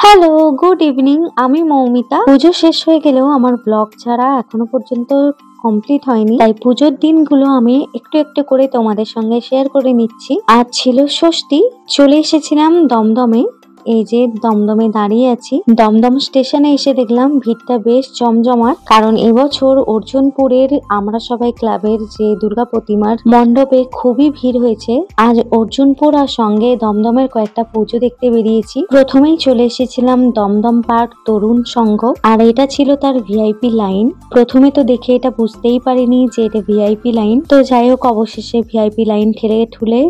Hello, good evening. আমি মৌমিতা। পুজো শেষ হয়ে গেলেও আমার ব্লগ ছাড়া এখনো পর্যন্ত কমপ্লিট হয়নি, তাই পুজোর দিনগুলো আমি একটু একটু করে তোমাদের সঙ্গে শেয়ার করে নিচ্ছি। আজ ছিল ষষ্ঠী, চলে এসেছিলাম দমদমে। এই যে দমদমে দাঁড়িয়ে আছি। দমদম স্টেশনে এসে দেখলাম ভিড়টা বেশ জমজমাট, কারণ এবছর অর্জুনপুরের আমরা সবাই ক্লাবের যে দুর্গা প্রতিমার মণ্ডপে খুবই ভিড় হয়েছে। আজ অর্জুনপুর আর সঙ্গে দমদমের কয়েকটা পুজো দেখতে বেরিয়েছি। প্রথমেই চলে এসেছিলাম দমদম পার্ক তরুণ সংঘ, আর এটা ছিল তার ভিআইপি লাইন। প্রথমে তো দেখে এটা বুঝতেই পারিনি যে এটা ভিআইপি লাইন, তো যাই হোক অবশেষে ভিআইপি লাইন ঠেলে ঠুলে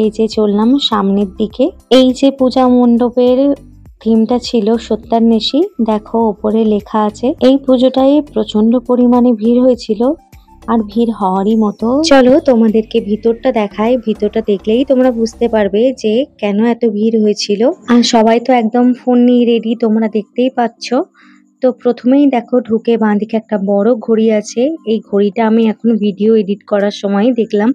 এই যে চললাম সামনের দিকে। এই যে পূজা মণ্ডপের থিমটা ছিল সত্যান্বেষী, দেখো ওপরে লেখা আছে। এই পুজোটায় প্রচন্ড পরিমাণে ভিড় হয়েছিল, আর ভিড় হওয়ারই মতো। চলো তোমাদেরকে ভিতরটা দেখাই। ভিতরটা দেখলেই তোমরা বুঝতে পারবে যে কেন এত ভিড় হয়েছিল। আর সবাই তো একদম ফোন নিয়ে রেডি, তোমরা দেখতেই পাচ্ছ। তো প্রথমেই দেখো ঢুকে বাঁদিকে একটা বড় ঘড়ি আছে। এই ঘড়িটা আমি এখন ভিডিও এডিট করার সময় দেখলাম।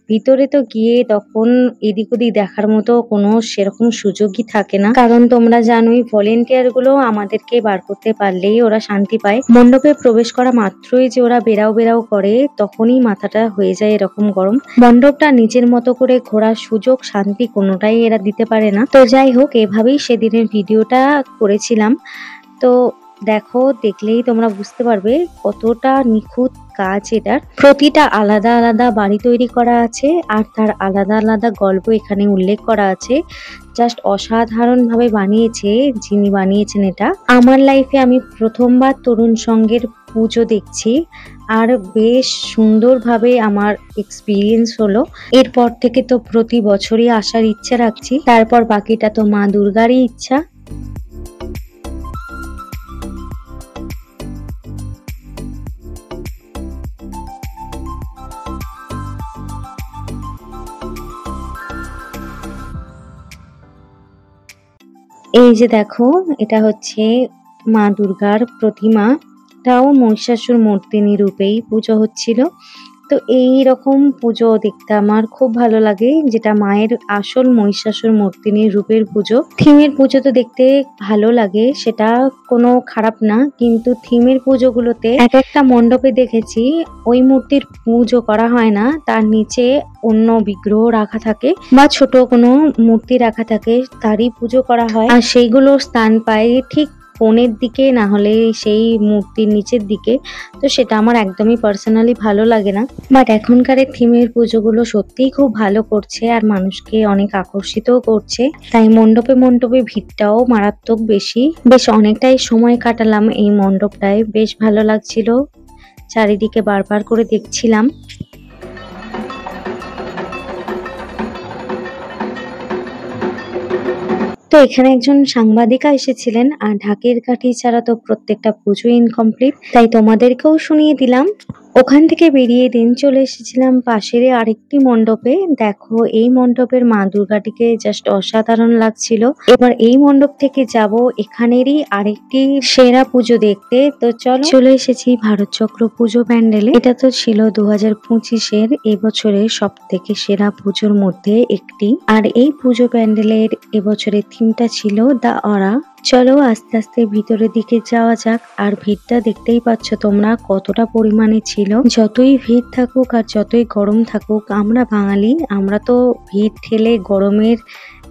ভিতরে তো গিয়ে তখন এদিক ওদিক দেখার মতো কোনো সেরকম সুযোগই থাকে না, কারণ তোমরা জানোই ভলেন্টিয়ার গুলো আমাদেরকে বার করতে পারলেই ওরা শান্তি পায়। মণ্ডপে প্রবেশ করা মাত্রই যে ওরা বেরাও বেরাও করে, তখনই মাথাটা হয়ে যায় এরকম গরম। মণ্ডপটা নিজের মতো করে ঘোরার সুযোগ শান্তি কোনোটাই এরা দিতে পারে না। তো যাই হোক, এভাবেই সেদিনের ভিডিওটা করেছিলাম। তো দেখো, দেখলেই তোমরা বুঝতে পারবে কতটা নিখুঁত কাজ এটার। প্রতিটা আলাদা আলাদা বাড়ি তৈরি করা আছে, আর তার আলাদা আলাদা গল্প এখানে উল্লেখ করা আছে। জাস্ট অসাধারণ ভাবে বানিয়েছে যিনি বানিয়েছেন এটা। আমার লাইফে আমি প্রথমবার তরুণ সংঘের পুজো দেখছি, আর বেশ সুন্দরভাবে আমার এক্সপিরিয়েন্স হলো। এরপর থেকে তো প্রতি বছরই আসার ইচ্ছা রাখছি, তারপর বাকিটা তো মা দুর্গারই ইচ্ছা। এই যে দেখো, এটা হচ্ছে মা দুর্গার প্রতিমা। এটাও মহিষাসুর মর্দিনী রূপেই পুজো হচ্ছিল। তো এই রকম পুজো দেখতে আমার খুব ভালো লাগে, যেটা মায়ের আসল মহিষাসুর মর্দিনীর রূপের পুজো। থিমের পুজো তো দেখতে ভালো লাগে, সেটা কোনো খারাপ না, কিন্তু থিমের পুজোগুলোতে এক একটা মণ্ডপে দেখেছি ওই মূর্তির পুজো করা হয় না, তার নিচে অন্য বিগ্রহ রাখা থাকে বা ছোট কোনো মূর্তি রাখা থাকে, তারই পুজো করা হয়। আর সেইগুলোর স্থান পায় ঠিক কোণের দিকে, না হলে সেই মূর্তির নিচের দিকে। তো সেটা আমার একদমই পার্সোনালি ভালো লাগে না। বাট এখনকার থিমের পুজোগুলো সত্যিই খুব ভালো করছে, আর মানুষকে অনেক আকর্ষিতও করছে। তাই মণ্ডপে মণ্ডপে ভিড়টাও মারাত্মক বেশি। বেশ অনেকটাই সময় কাটালাম এই মণ্ডপটায়, বেশ ভালো লাগছিল। চারিদিকে বারবার করে দেখছিলাম। তো এখানে একজন সাংবাদিকা এসেছিলেন, আর ঢাকের কাঠি ছাড়া তো প্রত্যেকটা পুজো ইনকমপ্লিট, তাই তোমাদেরকেও শুনিয়ে দিলাম। ওখান থেকে বেরিয়ে দিন চলে এসেছিলাম পাশের আরেকটি মণ্ডপে। দেখো, এই মণ্ডপের মা দুর্গাটিকে জাস্ট অসাধারণ লাগছিল। এবার এই মণ্ডপ থেকে যাব এখানেরই আরেকটি সেরা পুজো দেখতে। তো চলো, চলে এসেছি ভারত চক্র পুজো প্যান্ডেলে। এটা তো ছিল 2025-এর এবছরের সব থেকে সেরা পুজোর মধ্যে একটি। আর এই পুজো প্যান্ডেলের এবছরের থিমটা ছিল দ্য অরা। চলো আস্তে আস্তে ভিতরের দিকে যাওয়া যাক। আর ভিড়টা দেখতেই পাচ্ছ তোমরা কতটা পরিমাণে ছিল। যতই ভিড় থাকুক আর যতই গরম থাকুক, আমরা বাঙালি, আমরা তো ভিড় ঠেলে গরমের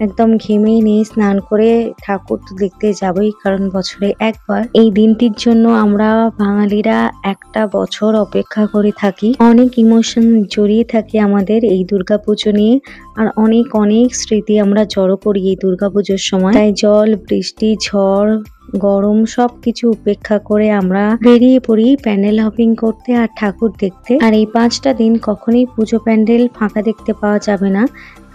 একদম ঘেমে নিয়ে স্নান করে ঠাকুর তো দেখতে যাবই, কারণ বছরে একবার এই দিনটির জন্য আমরা বাঙালিরা একটা বছর অপেক্ষা করে থাকি। অনেক ইমোশন জড়িয়ে থাকে আমাদের এই দুর্গাপুজো নিয়ে, আর অনেক অনেক স্মৃতি আমরা জড়ো করি এই দুর্গাপুজোর সময়। তাই জল, বৃষ্টি, ঝড়, গরম সবকিছু উপেক্ষা করে আমরা বেরিয়ে পড়ি প্যান্ডেল হপিং করতে আর ঠাকুর দেখতে। আর এই 5টা দিন কখনোই পুজো প্যান্ডেল ফাঁকা দেখতে পাওয়া যাবে না,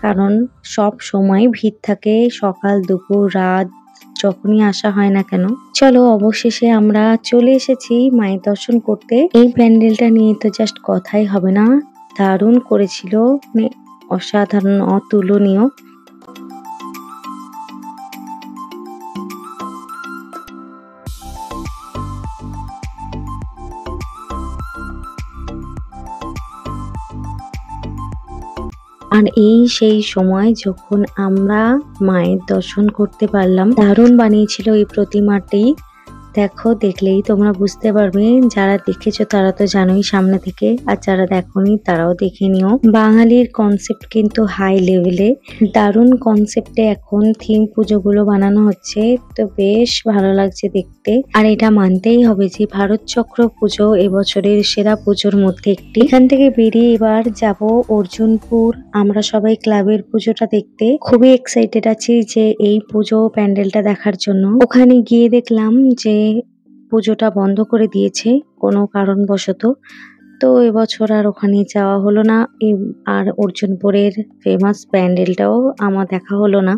কারণ সব সময় ভিড় থাকে, সকাল দুপুর রাত যখনই আসা হয় না কেন। চলো অবশেষে আমরা চলে এসেছি মায়ের দর্শন করতে। এই প্যান্ডেলটা নিয়ে তো জাস্ট কথাই হবে না, দারুণ করেছিল, মানে অসাধারণ, অতুলনীয়। আর এই সেই সময় যখন আমরা মায়ের দর্শন করতে পারলাম। দারুণ বানিয়েছিল এই প্রতিমাটি। দেখো, দেখলেই তোমরা বুঝতে পারবে। যারা দেখেছো তারা তো জানোই সামনে থেকে, আর যারা দেখোনি তারাও দেখে নিও। বাঙালির কনসেপ্ট কিন্তু হাই লেভেলে, দারুণ কনসেপ্টে এখন থিম পুজোগুলো বানানো হচ্ছে, তো বেশ ভালো লাগছে দেখতে। আর এটা মানতেই হবে যে ভারত চক্র পুজো এবছরের সেরা পুজোর মধ্যে একটি। এখান থেকে বেরিয়ে এবার যাব অর্জুনপুর। আমরা সবাই ক্লাবের পুজোটা দেখতে খুবই এক্সাইটেড আছি যে এই পুজো প্যান্ডেলটা দেখার জন্য। ওখানে গিয়ে দেখলাম যে পুজোটা বন্ধ করে দিয়েছে কোনো কারণবশত, তো এবছর আর ওখানে যাওয়া হলো না। আর অর্জুনপুরের ফেমাস প্যান্ডেলটাও আমার দেখা হলো না,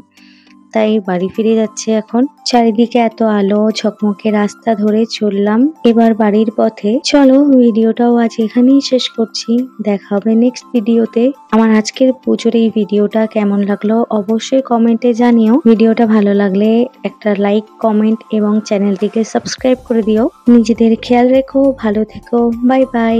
তাই বাড়ি ফিরে যাচ্ছে এখন। চারিদিকে এত আলো ঝকমকে রাস্তা ধরে চললাম এবার বাড়ির পথে। চলো, ভিডিওটাও আজ এখানেই শেষ করছি, দেখা হবে নেক্সট ভিডিওতে। আমার আজকের পুজোর এই ভিডিওটা কেমন লাগলো অবশ্যই কমেন্টে জানিও। ভিডিওটা ভালো লাগলে একটা লাইক, কমেন্ট এবং চ্যানেলটিকে সাবস্ক্রাইব করে দিও। নিজেদের খেয়াল রেখো, ভালো থেকো, বাই বাই।